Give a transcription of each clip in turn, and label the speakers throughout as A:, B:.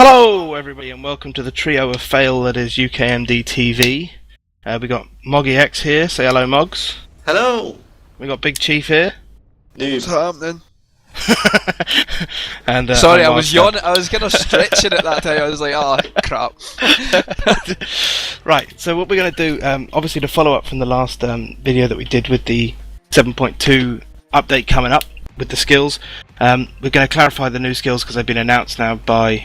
A: Hello everybody and welcome to the trio of fail that is UKMDTV. We got Moggy X here, say hello Moggs.
B: Hello!
A: We got Big Chief here.
B: Noob.
C: What's happening?
A: And
C: sorry, I was yawning, I was kind of stretching at that time, I was like, oh crap.
A: Right, so what we're going to do, obviously to follow up from the last video that we did with the 7.2 update coming up with the skills, we're going to clarify the new skills because they've been announced now by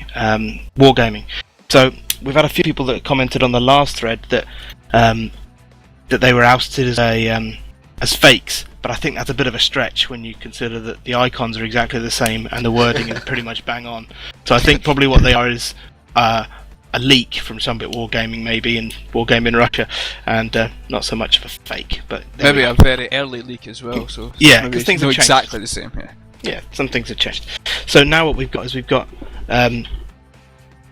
A: Wargaming. So we've had a few people that commented on the last thread that that they were ousted as fakes, but I think that's a bit of a stretch when you consider that the icons are exactly the same and the wording is pretty much bang on. So I think probably what they are is a leak from some bit Wargaming maybe, and Wargaming Russia, and not so much of a fake. But
C: maybe a very early leak as well, so
A: yeah, because things have changed.
C: Exactly the same.
A: Yeah, some things have changed. So now what we've got is we've got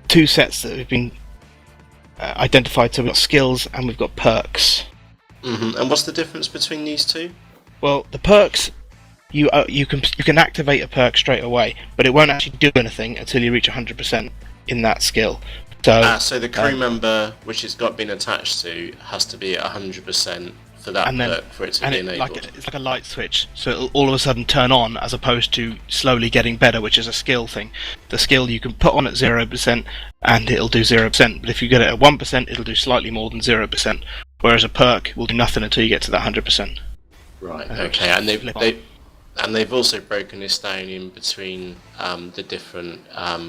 A: two sets that have been identified. So we've got skills and we've got perks.
B: Mm-hmm. And what's the difference between these two?
A: Well, the perks, you can activate a perk straight away, but it won't actually do anything until you reach 100% in that skill.
B: So the crew member which it's been attached to has to be at 100% for that perk for it to be enabled.
A: It's like a light switch, so it'll all of a sudden turn on as opposed to slowly getting better, which is a skill thing. The skill you can put on at 0% and it'll do 0%, but if you get it at 1%, it'll do slightly more than 0%. Whereas a perk will do nothing until you get to that 100%.
B: Right. Okay. And they've also broken this down in between the different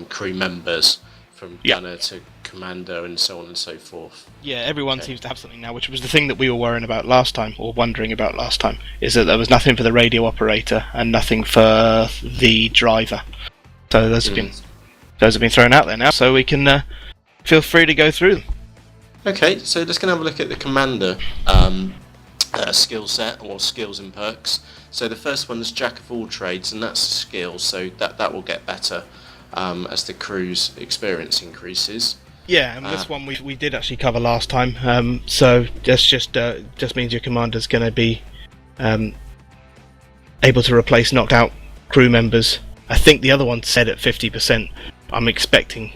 B: crew members, from gunner to commander and so on and so forth.
A: Yeah, everyone seems to have something now, which was the thing that we were worrying about last time, or wondering about last time, is that there was nothing for the radio operator and nothing for the driver. So those have been thrown out there now, so we can feel free to go through them.
B: Okay, so let's go and have a look at the commander skill set, or skills and perks. So the first one is Jack of all trades, and that's a skill, so that will get better as the crew's experience increases.
A: Yeah, and this one we did actually cover last time, so that's just means your commander's going to be able to replace knocked out crew members. I think the other one said at 50%. I'm expecting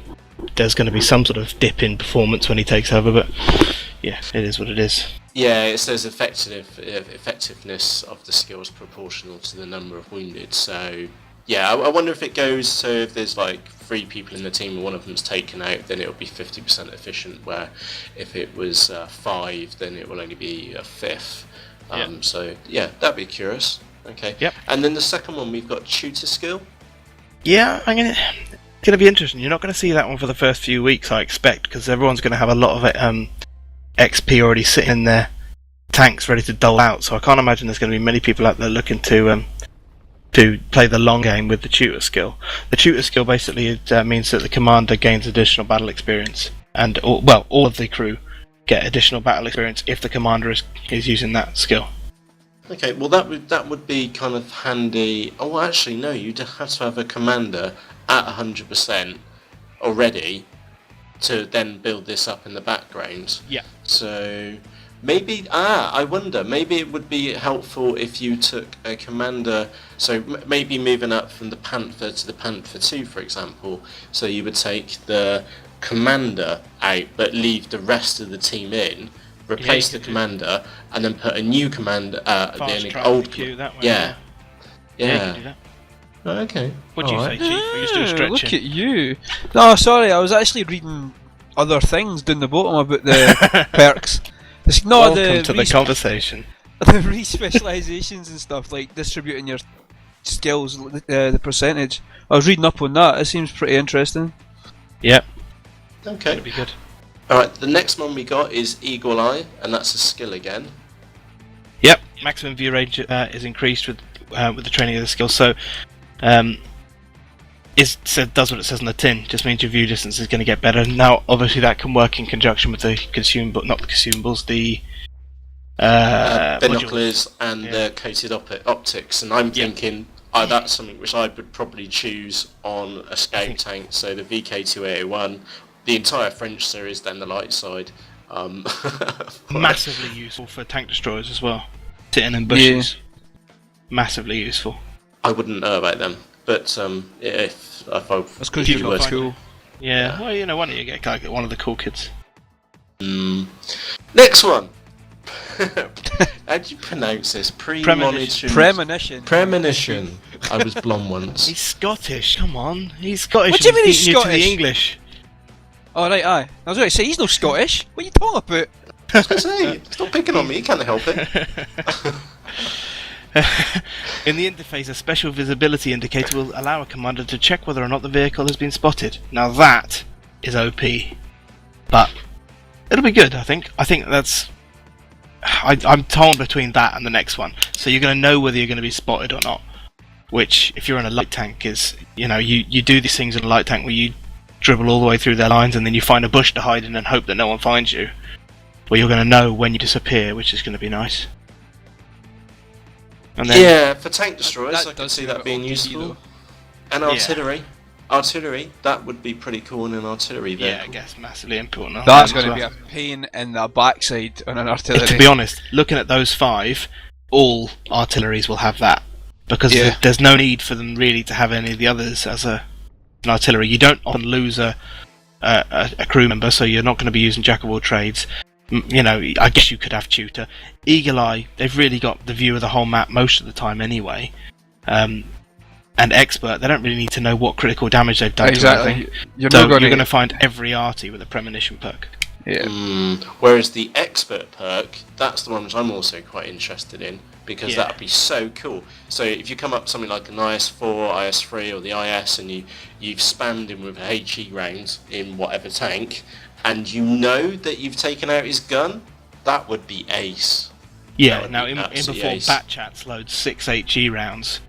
A: there's going to be some sort of dip in performance when he takes over, but yeah, it is what it is.
B: Yeah, it says effectiveness of the skill is proportional to the number of wounded, so yeah, I wonder if it goes, so if there's like 3 people in the team and one of them's taken out, then it'll be 50% efficient, where if it was 5, then it will only be a fifth. So yeah, that'd be curious. Okay.
A: Yep.
B: And then the second one, we've got Tutor Skill.
A: Yeah, it's going to be interesting. You're not going to see that one for the first few weeks, I expect, because everyone's going to have a lot of XP already sitting in their tanks ready to dole out, so I can't imagine there's going to be many people out there looking to play the long game with the Tutor Skill. The Tutor Skill basically means that the commander gains additional battle experience, and all of the crew get additional battle experience if the commander is using that skill.
B: Okay, well that would be kind of handy. Oh, actually no, you'd have to have a commander at 100% already to then build this up in the background.
A: Yeah.
B: So maybe, I wonder, maybe it would be helpful if you took a commander, so maybe moving up from the Panther to the Panther 2, for example, so you would take the commander out but leave the rest of the team in, replace the commander, and then put a new commander, the old
A: queue that way.
B: Yeah.
A: You can do that.
B: Okay.
A: What do you say, Chief? Are you still stretching?
C: Look at you. No, sorry, I was actually reading other things down the bottom about the perks. It's not
A: Welcome to the conversation.
C: The re-specializations and stuff, like distributing your skills, the percentage. I was reading up on that. It seems pretty interesting.
A: Yep.
B: Okay.
A: That'd be good.
B: Alright, the next one we got is Eagle Eye, and that's a skill again.
A: Yep. Maximum view range is increased with the training of the skill. So, does what it says on the tin. Just means your view distance is going to get better. Now, obviously, that can work in conjunction with the not the consumables, the
B: binoculars and the coated optics. And I'm thinking that's something which I would probably choose on a scout tank. So the VK2801, the entire French series, then the light side.
A: Massively useful for tank destroyers as well. Sitting in bushes. Yeah. Massively useful.
B: I wouldn't know about them, but if I
C: that's because you've got cool.
A: Yeah. Well, you know, why don't you get one of the cool kids?
B: Next one. How do you pronounce this? Premonition. Premonition. I was blonde once.
A: He's Scottish. Come on, he's Scottish.
C: What do you mean he's
A: beating you to
C: Scottish?
A: the English.
C: Oh right, aye. I was going to say he's no Scottish. What are you talking about?
B: I was going to say, stop picking on me. You can't help it.
A: In the interface, a special visibility indicator will allow a commander to check whether or not the vehicle has been spotted. Now that is OP, but it'll be good. I think that's. I'm torn between that and the next one. So you're going to know whether you're going to be spotted or not. Which, if you're in a light tank, is, you know, you do these things in a light tank where you dribble all the way through their lines and then you find a bush to hide in and hope that no one finds you. Well, you're going to know when you disappear, which is going to be nice. And then,
B: yeah, for tank destroyers, I can
C: does
B: see
C: seem
B: that
C: a bit
B: being
C: OP
B: useful.
C: though.
B: And artillery. Artillery, that would be pretty cool in an artillery vehicle.
A: yeah, I guess massively important.
C: That's
A: as
C: going to
A: well.
C: be a pain in the backside on an artillery.
A: To be honest, looking at those 5, all artilleries will have that. Because there's no need for them really to have any of the others as an artillery. You don't often lose a crew member, so you're not going to be using jack of all trades. You know, I guess you could have tutor. Eagle Eye, they've really got the view of the whole map most of the time anyway. And expert, they don't really need to know what critical damage they've done to anything. You're going to find every arty with a premonition perk.
C: Yeah.
B: Whereas the expert perk, that's the one which I'm also quite interested in, because that would be so cool. So if you come up something like an IS-4, IS-3 or the IS and you've spammed him with HE rounds in whatever tank, and you know that you've taken out his gun, that would be ace.
A: Yeah, now in before
B: ace.
A: Batchats loads 6 HE rounds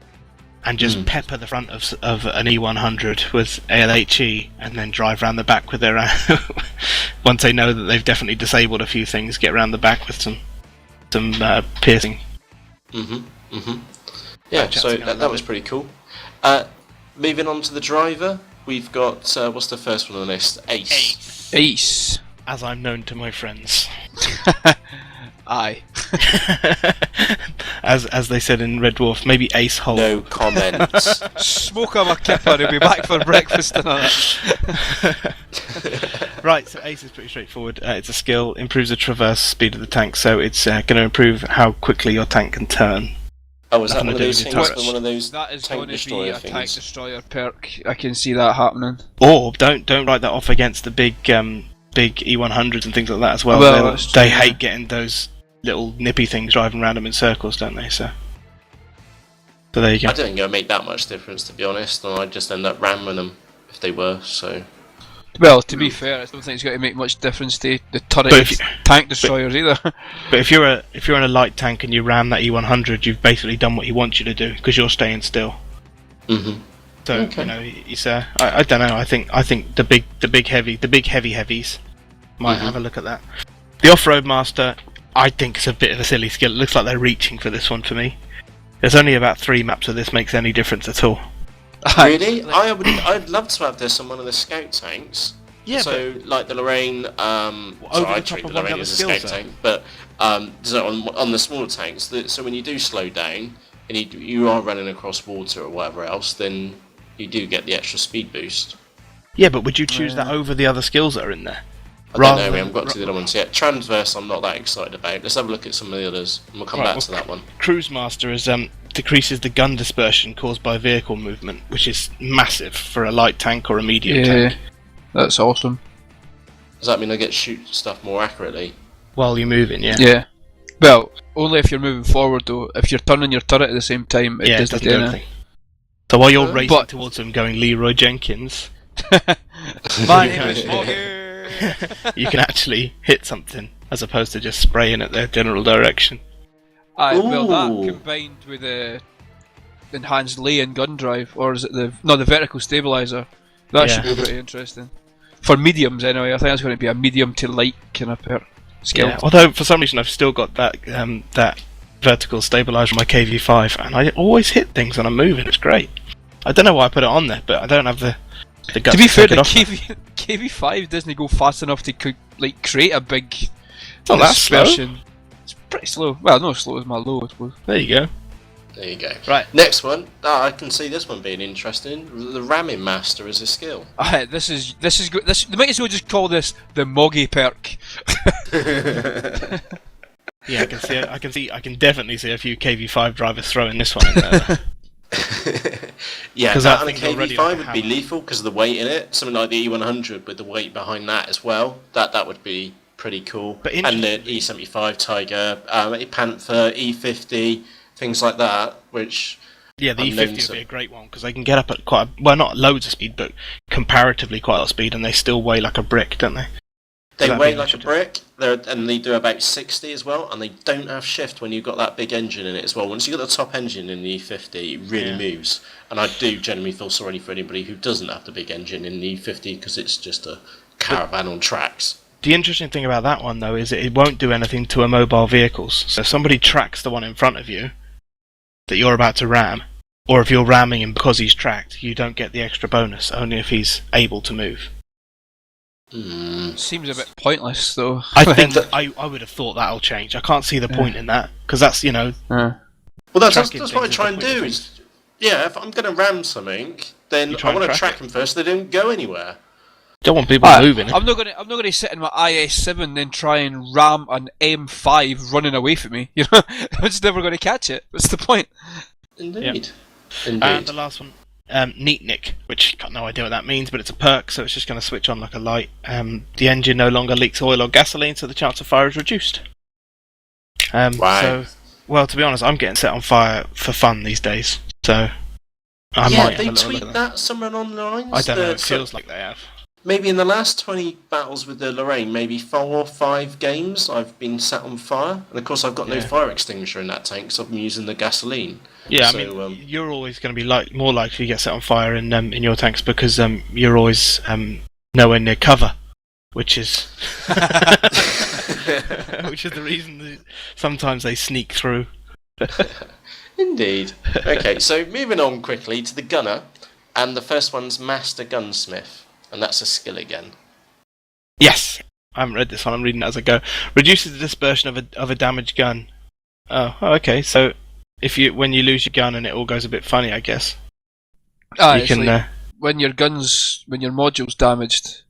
A: and just pepper the front of an E100 with ALHE and then drive round the back with their once they know that they've definitely disabled a few things, get round the back with some piercing.
B: Yeah, so that was pretty cool. Moving on to the driver, we've got what's the first one on the list? Ace.
A: As I'm known to my friends.
C: Aye.
A: as they said in Red Dwarf, maybe Ace Hole.
B: No comments.
C: Smoke on my kipper, he'll be back for breakfast tonight.
A: Right, so Ace is pretty straightforward. It's a skill, improves the traverse speed of the tank, so it's going to improve how quickly your tank can turn.
B: Oh, is that one of those
A: Nothing
B: things
A: to do with
B: for one of those
C: That is
B: tank
C: going to be
B: destroyer
C: a
B: things?
C: tank destroyer perk. I can see that happening.
A: Or don't write that off against the big E100s and things like that as well.
C: Well, that's true,
A: they
C: yeah.
A: hate getting those little nippy things driving around them in circles, don't they? So there you go.
B: I don't think it would make that much difference, to be honest, and I'd just end up ramming them if they were, so...
C: Well, to be fair, I don't think it's going to make much difference to the turret tank destroyers either.
A: But if you're in a light tank and you ram that E100, you've basically done what he wants you to do because you're staying still. So
B: Okay.
A: you know, it's I don't know. I think the big heavies might have a look at that. The off-road master, I think it's a bit of a silly skill. It looks like they're reaching for this one for me. There's only about 3 maps of this makes any difference at all.
B: Really? I'd love to have this on one of the scout tanks.
A: Yeah,
B: so like the Lorraine, sorry, I treat the Lorraine as a scout tank, but so on the smaller tanks, so when you do slow down and you are running across water or whatever else, then you do get the extra speed boost.
A: Yeah, but would you choose that over the other skills that are in there?
B: I don't know, we haven't got to the other ones yet. Transverse I'm not that excited about. Let's have a look at some of the others and we'll come back to that one.
A: Cruise Master is decreases the gun dispersion caused by vehicle movement, which is massive for a light tank or a medium tank.
C: That's awesome.
B: Does that mean I get to shoot stuff more accurately?
A: While you're moving, yeah.
C: Yeah. Well, only if you're moving forward though. If you're turning your turret at the same time, it doesn't do anything.
A: So while you're racing towards them going Leroy Jenkins,
C: my name is Fogger.
A: you can actually hit something as opposed to just spraying at their general direction.
C: Aye, well that combined with the enhanced lay and gun drive, or is it the vertical stabilizer? That should be pretty interesting. For mediums anyway, I think it's going to be a medium to light kind of skill.
A: Yeah, although for some reason I've still got that that vertical stabilizer on my KV5 and I always hit things when I'm moving, it's great. I don't know why I put it on there, but I don't have the guts
C: to be fair, the
A: take it off.
C: KV5 doesn't go fast enough to create a big
A: It's not that slow.
C: dispersion. It's pretty slow. Well, not as slow as my low, I suppose.
A: There you go.
B: There you go.
A: Right.
B: Next one. I can see this one being interesting. The ramming master is a skill.
C: This is good. They might as well just call this the Moggy perk.
A: Yeah, I can definitely see a few KV5 drivers throwing this one in there.
B: Yeah,
A: Because
B: that
A: I
B: on a
A: think already
B: KV5
A: like a
B: would be
A: hammer.
B: lethal because of the weight in it. Something like the E100 with the weight behind that as well. That would be pretty cool.
A: But
B: and the E75 Tiger, Panther, E50, things like that, which...
A: Yeah, the
B: I'm known
A: E50
B: to-
A: would be a great one because they can get up at quite well, not loads of speed, but comparatively quite a lot of speed, and they still weigh like a brick, don't they?
B: They
A: That'd
B: weigh
A: be
B: like a brick, and they do about 60 as well, and they don't have shift when you've got that big engine in it as well. Once you've got the top engine in the E50, it really moves. And I do generally feel sorry for anybody who doesn't have the big engine in the E50 because it's just a caravan on tracks.
A: The interesting thing about that one, though, is it won't do anything to immobile vehicles. So if somebody tracks the one in front of you that you're about to ram, or if you're ramming him because he's tracked, you don't get the extra bonus, only if he's able to move.
C: Seems a bit pointless, though.
A: I think I would have thought that'll change. I can't see the point in that, because that's,
B: Well, that's
A: tracking
B: what I
A: things
B: try
A: is
B: and
A: the point
B: do
A: of
B: is... Yeah, if I'm going to ram something, then
A: You try
B: I want
A: and
B: to
A: track
B: track them first so they don't go anywhere.
A: don't want people moving.
C: I'm not gonna sit in my IS7 and try and ram an M5 running away from me. You know, I'm just never gonna catch it. What's the point?
B: Indeed.
A: And
B: Indeed.
A: the last one, Neatnik, which got no idea what that means, but it's a perk, so it's just going to switch on like a light. The engine no longer leaks oil or gasoline, so the chance of fire is reduced.
B: Wow.
A: So, well, to be honest, I'm getting set on fire for fun these days, so I might have
B: they
A: a little look
B: tweet
A: at
B: that somewhere online.
A: I don't know, it feels like they have.
B: Maybe in the last 20 battles with the Lorraine, maybe 4 or 5 games, I've been set on fire. And of course, I've got no fire extinguisher in that tank, so I'm using the gasoline.
A: Yeah,
B: So,
A: I mean, you're always going to be more likely to get set on fire in your tanks because you're always nowhere near cover, which is which is the reason that sometimes they sneak through.
B: Indeed. Okay, so moving on quickly to the gunner, and the first one's Master Gunsmith, and that's a skill again.
A: Yes, I haven't read this one. I'm reading it as I go. Reduces the dispersion of a damaged gun. Oh, okay. So when you lose your gun and it all goes a bit funny, I guess. You can
C: like when your module's damaged,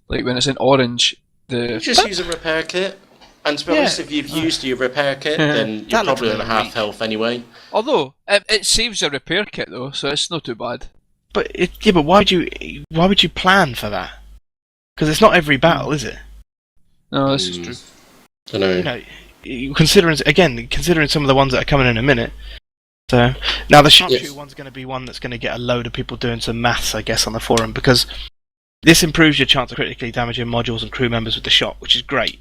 C: like when it's in orange,
B: You just use a repair kit. And to be honest, if you've used your repair kit, then you're probably on half health anyway.
C: Although it saves a repair kit though, so it's not too bad.
A: But why would you plan for that? Because it's not every battle, is it?
C: No, this is true.
B: I know.
A: Considering some of the ones that are coming in a minute. So now the sharpshooter one's going to be one that's going to get a load of people doing some maths, I guess, on the forum, because this improves your chance of critically damaging modules and crew members with the shot, which is great.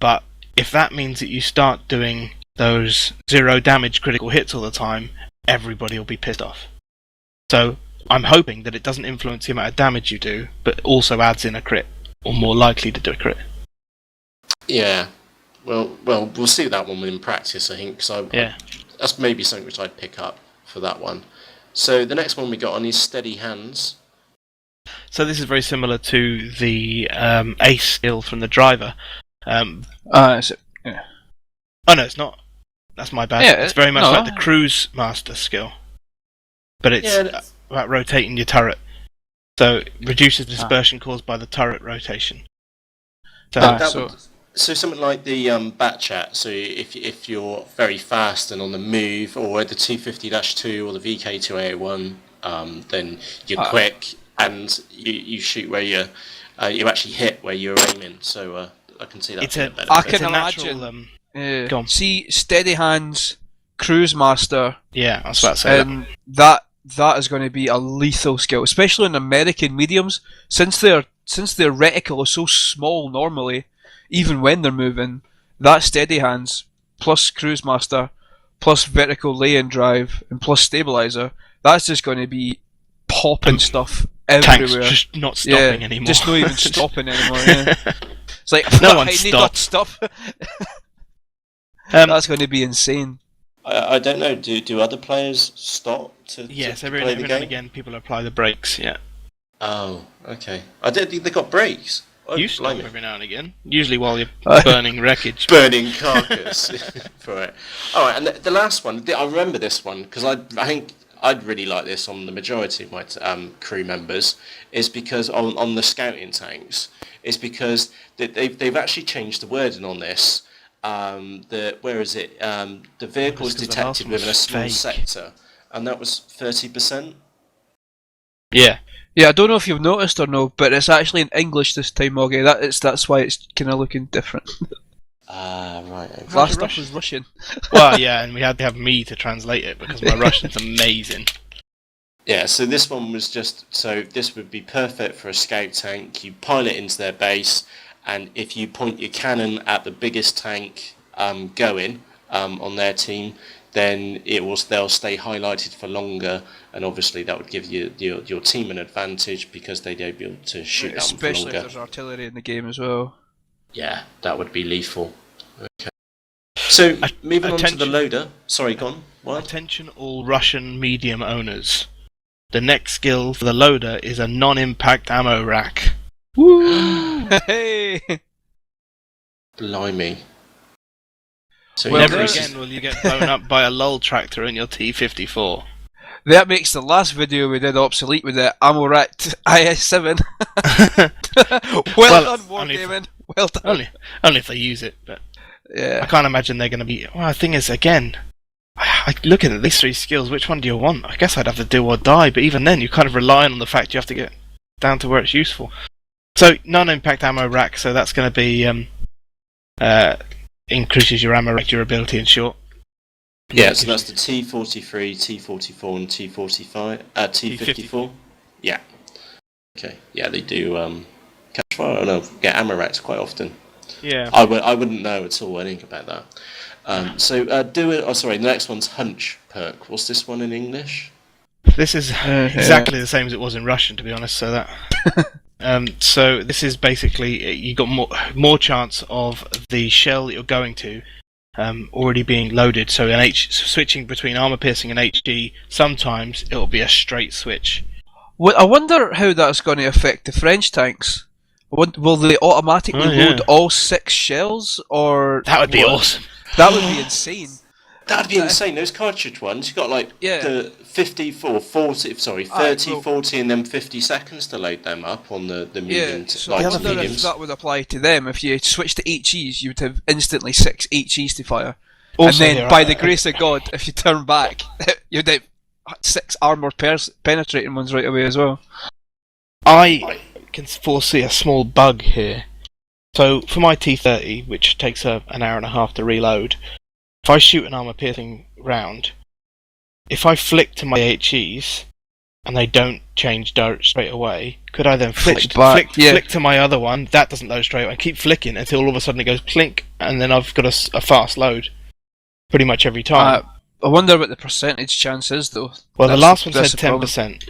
A: But if that means that you start doing those 0 damage critical hits all the time, everybody will be pissed off. So I'm hoping that it doesn't influence the amount of damage you do, but also adds in a crit, or more likely to do a crit.
B: Yeah. Well, we'll see that one in practice, I think. So that's maybe something which I'd pick up for that one. So the next one we got on is Steady Hands.
A: So this is very similar to the ace skill from the driver.
C: Is it? Yeah.
A: Oh no, it's not. That's my bad.
C: Yeah,
A: it's very much like the cruise master skill, but it's about rotating your turret. So it reduces dispersion caused by the turret rotation.
B: So something like the bat chat. So if you're very fast and on the move, or the 250-2 or the VK2A1, then you're quick and you shoot where you actually hit where you're aiming. So I can see that.
C: I can imagine. See, Steady Hands, Cruise Master.
A: Yeah, I was about to say
C: and that is going to be a lethal skill, especially in American mediums, since their reticle is so small normally. Even when they're moving, that Steady Hands plus Cruise Master plus vertical lay-in drive and plus stabilizer, that's just going to be popping stuff everywhere.
A: Tanks just not stopping anymore.
C: Just not even stopping anymore. Yeah. It's like
A: no one
C: stop. That's going to be insane.
B: I don't know. Do other players stop to
A: every now and again people apply the brakes. Yeah.
B: Oh, okay. I didn't think they got brakes. Oh,
A: You stop
B: blimey.
A: every now and again. Usually while you're burning wreckage.
B: Burning carcass. For it. All right, and the last one, I remember this one because I think I'd really like this on the majority of my crew members, is because on the scouting tanks, is because they've actually changed the wording on this. Where is it? The vehicle is detected within a small sector, and that was 30%.
A: Yeah.
C: Yeah, I don't know if you've noticed or no, but it's actually in English this time, Moggy. That's why it's kind of looking different.
B: Right. Okay.
C: Last stuff was Russian.
A: Well, yeah, and we had to have me to translate it because my Russian's amazing.
B: Yeah, so this one was this would be perfect for a scout tank. You pilot into their base, and if you point your cannon at the biggest tank going on their team, then they'll stay highlighted for longer, and obviously that would give your team an advantage because they'd be able to shoot at them for
C: Especially
B: longer.
C: if there's artillery in the game as well.
B: Yeah, that would be lethal. Okay. So, moving on to the loader. Sorry, go on. What?
A: Attention all Russian medium owners. The next skill for the loader is a non-impact ammo rack.
C: Woo! Hey!
B: Blimey. So
C: Well,
A: Never
C: there's-
A: again will you get blown up by a LOL tractor in your T-54.
C: That makes the last video we did obsolete with the ammo racked IS-7. well done, Wargaming. Well done.
A: Only if they use it, but I
C: Yeah.
A: can't imagine they're going to be... Well, the thing is, again, looking at these three skills, which one do you want? I guess I'd have to do or die, but even then, you're kind of relying on the fact you have to get down to where it's useful. So, non-impact ammo rack, so that's going to be... increases your ammo rack durability in short.
B: Yeah, so that's the T43, T44, and T54. Yeah. Okay. Yeah, they do catch fire. I don't know. Get ammo racks quite often.
A: Yeah.
B: I wouldn't know at all anything about that. The next one's hunch perk. What's this one in English?
A: This is exactly the same as it was in Russian, to be honest. So that, so this is basically you got more chance of the shell that you're going to already being loaded. So switching between armor piercing and HE, sometimes it'll be a straight switch.
C: Well, I wonder how that's going to affect the French tanks. Will they automatically load all 6 shells, or
A: That would be awesome.
C: That would be insane.
B: That'd be insane. Those cartridge ones, you've got the 30, 40, and then 50 seconds to load them up on the medium.
C: Yeah, so I wonder if
B: mediums.
C: that would apply to them. If you switch to HEs, you would have instantly 6 HEs to fire.
A: Also,
C: and then, by the grace of God, if you turn back, you'd have 6 armor penetrating ones right away as well.
A: I can foresee a small bug here. So for my T30, which takes an hour and a half to reload, if I shoot an armor-piercing round, if I flick to my HEs and they don't change straight away, could I then flick to my other one? That doesn't load straight away. And keep flicking until all of a sudden it goes plink, and then I've got a fast load pretty much every time.
C: I wonder what the percentage chance is, though.
A: Well, the last one said 10%,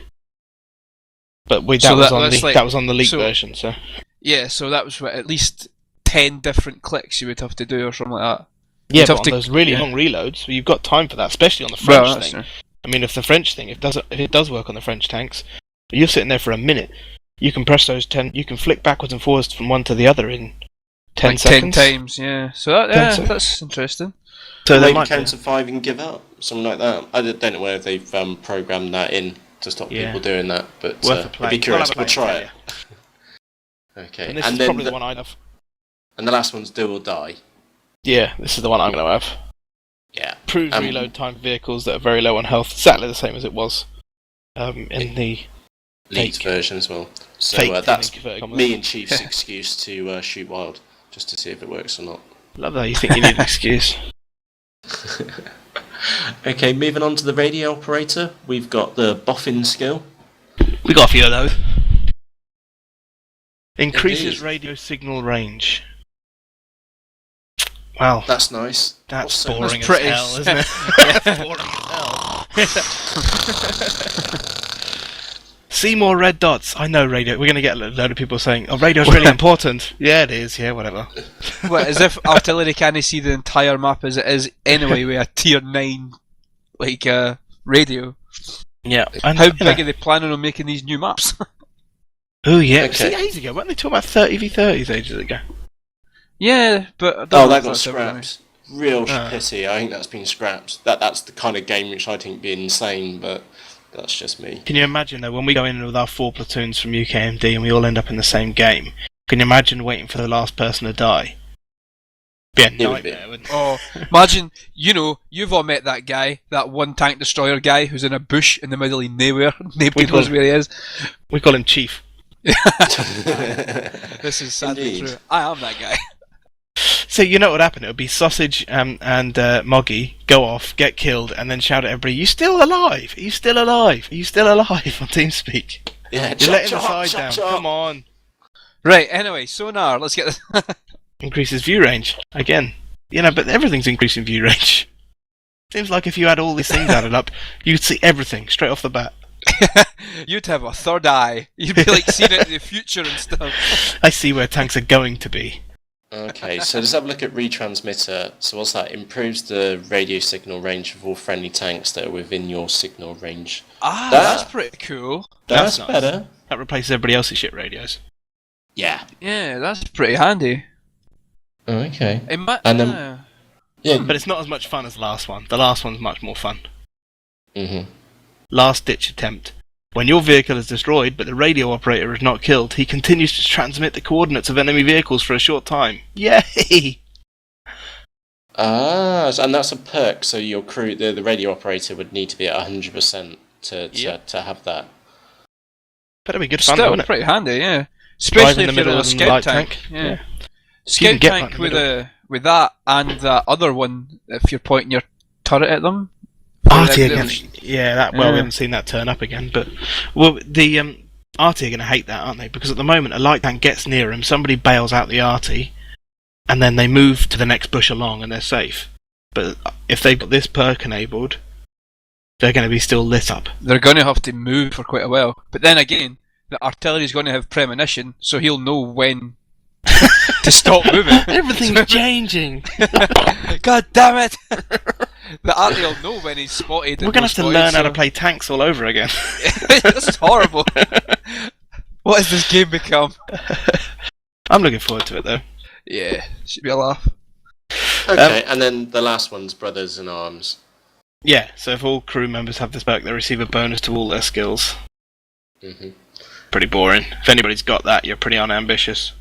A: but that was on the leak version. So
C: yeah, so that was at least 10 different clicks you would have to do, or something like that.
A: Yeah, but on those really long reloads, you've got time for that, especially on the French thing. I mean, if it does work on the French tanks, you're sitting there for a minute, you can press those 10, you can flick backwards and forwards from one to the other in 10 seconds.
C: 10 times, yeah. So that's interesting.
B: So they might count to 5 and give up, something like that. I don't know whether they've programmed that in to stop people doing that, but I'd be curious. We'll try it. Okay,
A: and this is probably the one I'd have.
B: And the last one's do or die.
A: Yeah, this is the one I'm going to have.
B: Yeah.
A: Proves reload time for vehicles that are very low on health, exactly the same as it was in the
B: leaked version as well. So that's me and Chief's excuse to shoot wild, just to see if it works or not.
A: Love that you think you need an excuse.
B: Okay, moving on to the radio operator, we've got the boffin skill.
A: We got a few of those. Increases radio signal range. Well,
B: that's nice.
A: That's boring as
C: pretty
A: hell, isn't it? Yeah, boring as hell. See more red dots. I know radio. We're going to get a load of people saying, "Oh, radio's really important." Yeah, it is. Yeah, whatever.
C: Well, as if artillery can't see the entire map as it is anyway with a tier 9 radio.
A: Yeah.
C: And how big are they planning on making these new maps?
A: Oh yeah,
B: Okay.
A: see, ages ago, weren't they talking about 30v30s ages ago?
C: Yeah, but I don't know
B: that
C: if
B: got
C: that's ever gonna-
B: scrapped. Real
A: Ah.
B: pity. I think that's been scrapped. That's the kind of game which I think would be insane, but that's just me.
A: Can you imagine though, when we go in with our 4 platoons from UKMD and we all end up in the same game? Can you imagine waiting for the last person to die? Be a
B: It would be.
A: nightmare, wouldn't it?
C: Oh, imagine, you've all met that guy, that one tank destroyer guy who's in a bush in the middle of nowhere. Nobody knows where he is.
A: We call him Chief.
C: This is sadly
B: Indeed.
C: true. I am that guy.
A: So you know what would happen? It would be Sausage and Moggy go off, get killed, and then shout at everybody, "You still alive? Are you still alive? Are you still alive?" on TeamSpeak.
B: Yeah,
A: You're letting the
B: chop,
A: side
B: chop,
A: down.
B: chop.
A: Come on.
C: Right, anyway, sonar, let's get this.
A: Increases view range again. But everything's increasing view range. Seems like if you had all these things added up, you'd see everything straight off the bat.
C: You'd have a third eye. You'd be like seeing it in the future and stuff.
A: I see where tanks are going to be.
B: Okay, so let's have a look at retransmitter. So what's that? Improves the radio signal range of all friendly tanks that are within your signal range.
C: That's pretty cool.
B: That's
A: nice.
B: better.
A: That replaces everybody else's shit radios.
B: Yeah.
C: Yeah, that's pretty handy.
B: Oh, okay.
C: And
B: then- Yeah.
A: But it's not as much fun as the last one. The last one's much more fun.
B: Mhm.
A: Last ditch attempt. When your vehicle is destroyed but the radio operator is not killed, he continues to transmit the coordinates of enemy vehicles for a short time. Yay!
B: And that's a perk. So your crew, the radio operator, would need to be at 100% to have that.
A: Better be good fun,
C: still
A: wouldn't it?
C: pretty handy, yeah.
A: Drive
C: Especially
A: in the
C: if you're
A: middle
C: a
A: of the
C: scout
A: light
C: tank.
A: tank.
C: Yeah.
A: You
C: Scout
A: can get
C: tank
A: right in the
C: with that and that other one if you're pointing your turret at them.
A: Artie
C: Like
A: again.
C: the-
A: Yeah, we haven't seen that turn up again. But the Artie are going to hate that, aren't they? Because at the moment, a light tank gets near him, somebody bails out the Artie, and then they move to the next bush along, and they're safe. But if they've got this perk enabled, they're going to be still lit up.
C: They're going to have to move for quite a while. But then again, the artillery's going to have premonition, so he'll know when to stop moving.
A: Everything's changing.
C: God damn it! The arty will know when he's spotted.
A: We're going to have to learn how to play tanks all over again.
C: This is horrible. What has this game become?
A: I'm looking forward to it, though.
C: Yeah, should be a laugh.
B: Okay, and then the last one's Brothers in Arms.
A: Yeah, so if all crew members have this perk, they receive a bonus to all their skills.
B: Mhm.
A: Pretty boring. If anybody's got that, you're pretty unambitious.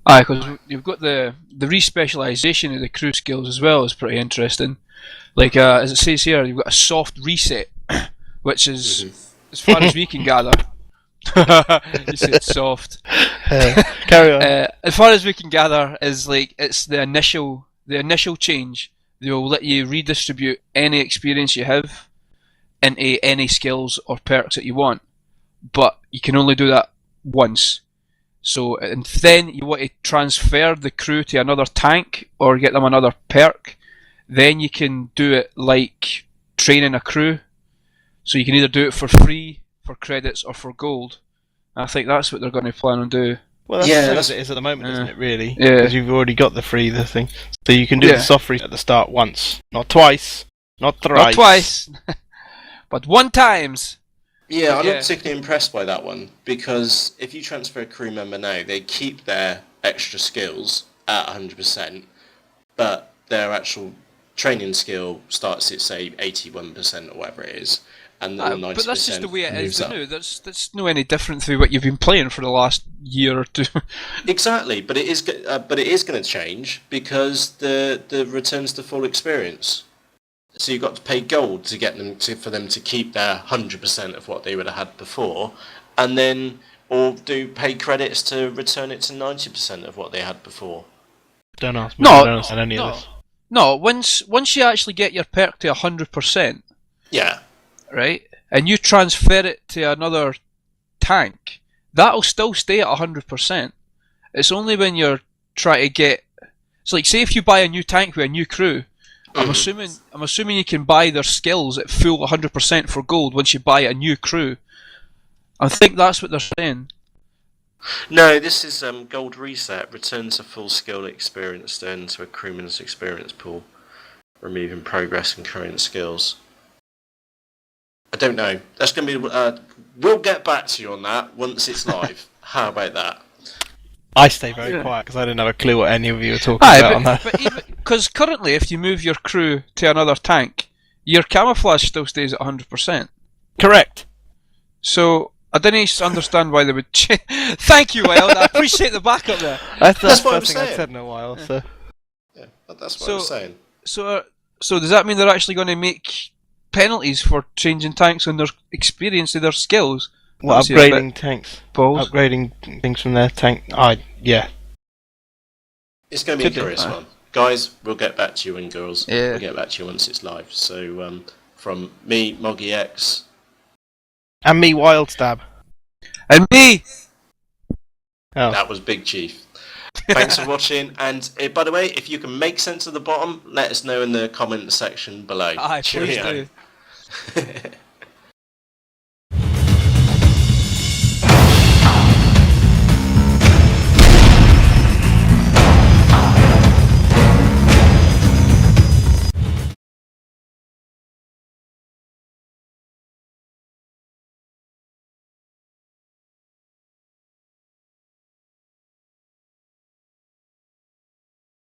C: Aye, because you've got the re-specialization of the crew skills as well is pretty interesting. Like, as it says here, you've got a soft reset, which is, as far as we can gather... you said soft.
A: Carry on.
C: As far as we can gather, is like it's the initial change. They will let you redistribute any experience you have into any skills or perks that you want, but you can only do that once. So, and then you want to transfer the crew to another tank or get them another perk, then you can do it like training a crew. So you can either do it for free, for credits, or for gold. I think that's what they're going to plan on doing.
A: Well, that's
B: Yeah,
A: the same
B: that's-
A: as it is at the moment, isn't it, really?
C: Yeah.
A: Because you've already got the thing. So you can do
C: Yeah.
A: the soft reset at the start once. Not twice. Not thrice.
C: Not twice, but one times.
B: Yeah, I'm
C: Yeah.
B: not particularly impressed by that one, because if you transfer a crew member now, they keep their extra skills at 100%, but their actual training skill starts at, say, 81% or whatever it is, and then 90%
C: But that's just the way it is
B: moves up.
C: now. That's no any different from what you've been playing for the last year or two.
B: Exactly, but it is going to change because the returns to full experience. So you've got to pay gold to get them for them to keep their 100% of what they would have had before, and then or do pay credits to return it to 90% of what they had before.
A: Don't ask me.
C: No,
A: I don't understand any of this.
C: No, once you actually get your perk to 100%,
B: Yeah.
C: right, and you transfer it to another tank, that'll still stay at 100%. It's only when you're trying to get... So like, say if you buy a new tank with a new crew, I'm assuming you can buy their skills at full 100% for gold once you buy a new crew. I think that's what they're saying.
B: No, this is gold reset. Return to full skill experience then to a crewman's experience pool, removing progress and current skills. I don't know. That's going to be. We'll get back to you on that once it's live. How about that?
A: I stay very quiet because I don't have a clue what any of you are talking about on that.
C: Because currently, if you move your crew to another tank, your camouflage still stays at 100%.
A: Correct.
C: So I didn't understand why they would change. Thank you, Wild. I appreciate the backup there.
A: That's the
B: what I'm
A: first thing I've
B: saying.
A: said in a while. So.
B: Yeah, that's what I'm saying.
C: So does that mean they're actually going to make penalties for changing tanks on their experience of their skills?
A: What, upgrading tanks?
C: Balls?
A: Upgrading things from their tank? Yeah.
B: It's going to be a curious one. Guys, we'll get back to you, and girls, we'll get back to you once it's live. So, from me, Moggy X.
A: And me, Wild Stab.
C: And me!
A: Oh.
B: That was Big Chief. Thanks for watching, and by the way, if you can make sense of the bottom, let us know in the comment section below.
C: Aye, please do.